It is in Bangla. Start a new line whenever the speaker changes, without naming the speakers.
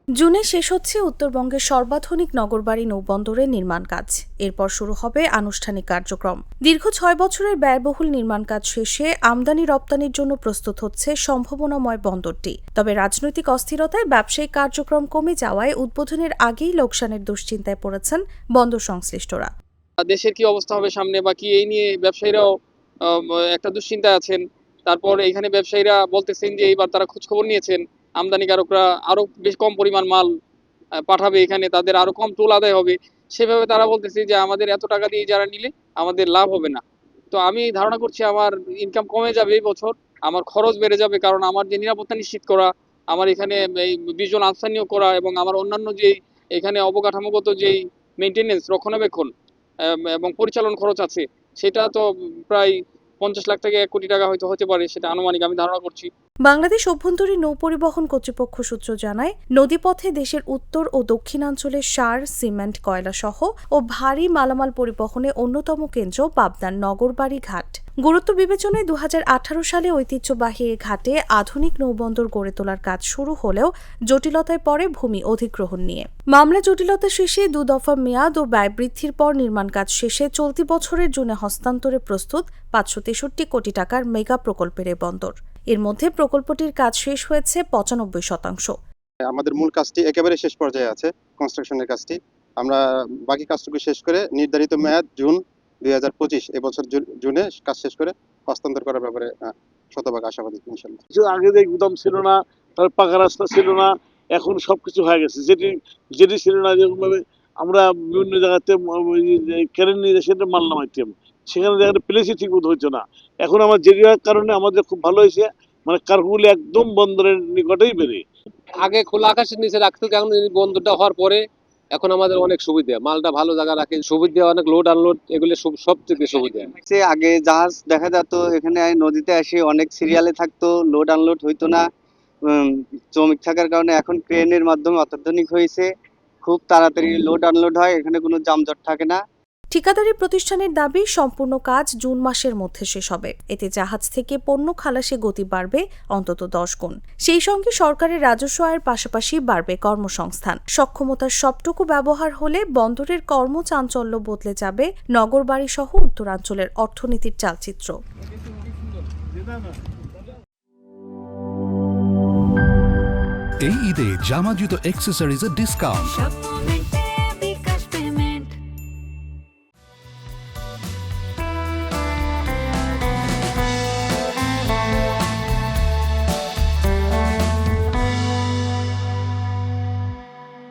জুনে শেষ হচ্ছে উত্তরবঙ্গের সর্বাধুনিক নগরবাড়ি নৌবন্দরের নির্মাণ কাজ। এরপর শুরু হবে আনুষ্ঠানিক কার্যক্রম। দীর্ঘ ৬ বছরের ব্যয়বহুল নির্মাণ কাজ শেষে আমদানি রপ্তানির জন্য প্রস্তুত হচ্ছে সম্ভাবনাময় বন্দরটি। তবে রাজনৈতিক অস্থিরতায় ব্যবসায়িক কার্যক্রম কমে যাওয়ায় উদ্বোধনের আগেই লোকসানের দুশ্চিন্তায় পড়েছেন বন্দর সংশ্লিষ্টরা।
দেশের কি অবস্থা হবে সামনে বা কি এই নিয়ে ব্যবসায়ীরাও একটা দুশ্চিন্তায় আছেন। তারপর এখানে ব্যবসায়ীরা বলতেছেন যে এইবার তারা খোঁজখবর নিয়েছেন, আমদানিকারকরা আরো বেশ কম পরিমাণ মাল পাঠাবে, এখানে তাদের আরো কম টোল আদায় হবে। সেভাবে তারা বলতেছে যে আমাদের এত টাকা দিয়ে যারা নিলে আমাদের লাভ হবে না। তো আমি ধারণা করছি আমার ইনকাম কমে যাবে এই বছর, আমার খরচ বেড়ে যাবে, কারণ আমার যে নিরাপত্তা নিশ্চিত করা, আমার এখানে এই 20 জন আনসার নিয়োগ করা এবং আমার অন্যান্য যেই এখানে অবকাঠামোগত যেই মেইনটেনেন্স রক্ষণাবেক্ষণ এবং পরিচালন খরচ আছে, সেটা তো প্রায় 50 লাখ থেকে 1 কোটি টাকা হয়তো হতে পারে, সেটা আনুমানিক আমি ধারণা করছি।
বাংলাদেশ অভ্যন্তরীণ নৌপরিবহন কর্তৃপক্ষ সূত্র জানায়, নদীপথে দেশের উত্তর ও দক্ষিণাঞ্চলের সার, সিমেন্ট, কয়লা সহ ও ভারী মালামাল পরিবহনে অন্যতম কেন্দ্র পাবনার নগরবাড়ি ঘাট। গুরুত্ব বিবেচনায় 2018 সালে ঐতিহ্যবাহী এ ঘাটে আধুনিক নৌবন্দর গড়ে তোলার কাজ শুরু হলেও জটিলতায় পড়ে ভূমি অধিগ্রহণ নিয়ে। মামলা জটিলতা শেষে 2 দফা মেয়াদ ও ব্যয় বৃদ্ধির পর নির্মাণ কাজ শেষে চলতি বছরের জুনে হস্তান্তরে প্রস্তুত 563 কোটি টাকার মেগা প্রকল্পের এ বন্দর। এর মধ্যে প্রকল্পটির কাজ শেষ হয়েছে 95%।
আমাদের মূল কাজটি একেবারে শেষ পর্যায়ে আছে, কনস্ট্রাকশনের কাজটি। আমরা বাকি কাজটুকু শেষ করে নির্ধারিত মেয়াদ জুন 2025 এবছর জুনে কাজ শেষ করে হস্তান্তর করার ব্যাপারে শতভাগ আশাবাদী ইনশাআল্লাহ।
আগে যে গুদাম ছিল না, তার পাকা রাস্তা ছিল না, এখন সবকিছু হয়ে গেছে। যেটি ছিল না, যেরকমভাবে আমরা বিভিন্ন জায়গাতে ক্যারেন নিয়ে সেটা মাল নামাইতাম, সেখানে জায়গাটা প্লেসই ঠিক মতো হইতো না। এখন আমার জেরিয়ার কারণে আমাদের খুব ভালো হয়েছে, মানে কারগুলো একদম বন্দরের নিকটেই বেরিয়ে।
আগে খোলা আকাশের নিচে রাখতো, এখন বন্দরটা হওয়ার পরে এখন আমাদের অনেক সুবিধা, মালটা ভালো জায়গা রাখে, সুবিধা অনেক লোড আনলোড এগুলো সব থেকে সুবিধা।
আগে জাহাজ দেখা যেত এখানে নদীতে এসে অনেক সিরিয়ালে থাকতো, লোড আনলোড হইতো না শ্রমিক থাকার কারণে। এখন ক্রেনের মাধ্যমে অত্যাধুনিক হয়েছে, খুব তাড়াতাড়ি লোড আনলোড হয়, এখানে কোনো যানজট থাকে না।
ঠিকাদারি প্রতিষ্ঠানের দাবি, সম্পূর্ণ কাজ জুন মাসের মধ্যে শেষ হবে। এতে জাহাজ থেকে পণ্য খালাসে গতি বাড়বে অন্তত 10 গুণ। সেই সঙ্গে সরকারের রাজস্ব আয়ের পাশাপাশি বাড়বে কর্মসংস্থান। সক্ষমতার সবটুকু ব্যবহার হলে বন্দরের কর্মচাঞ্চল্য বদলে যাবে নগরবাড়ি সহ উত্তরাঞ্চলের অর্থনীতির চালচিত্র।
এই ঈদে জামা জুতো অ্যাক্সেসরিজের ডিসকাউন্ট।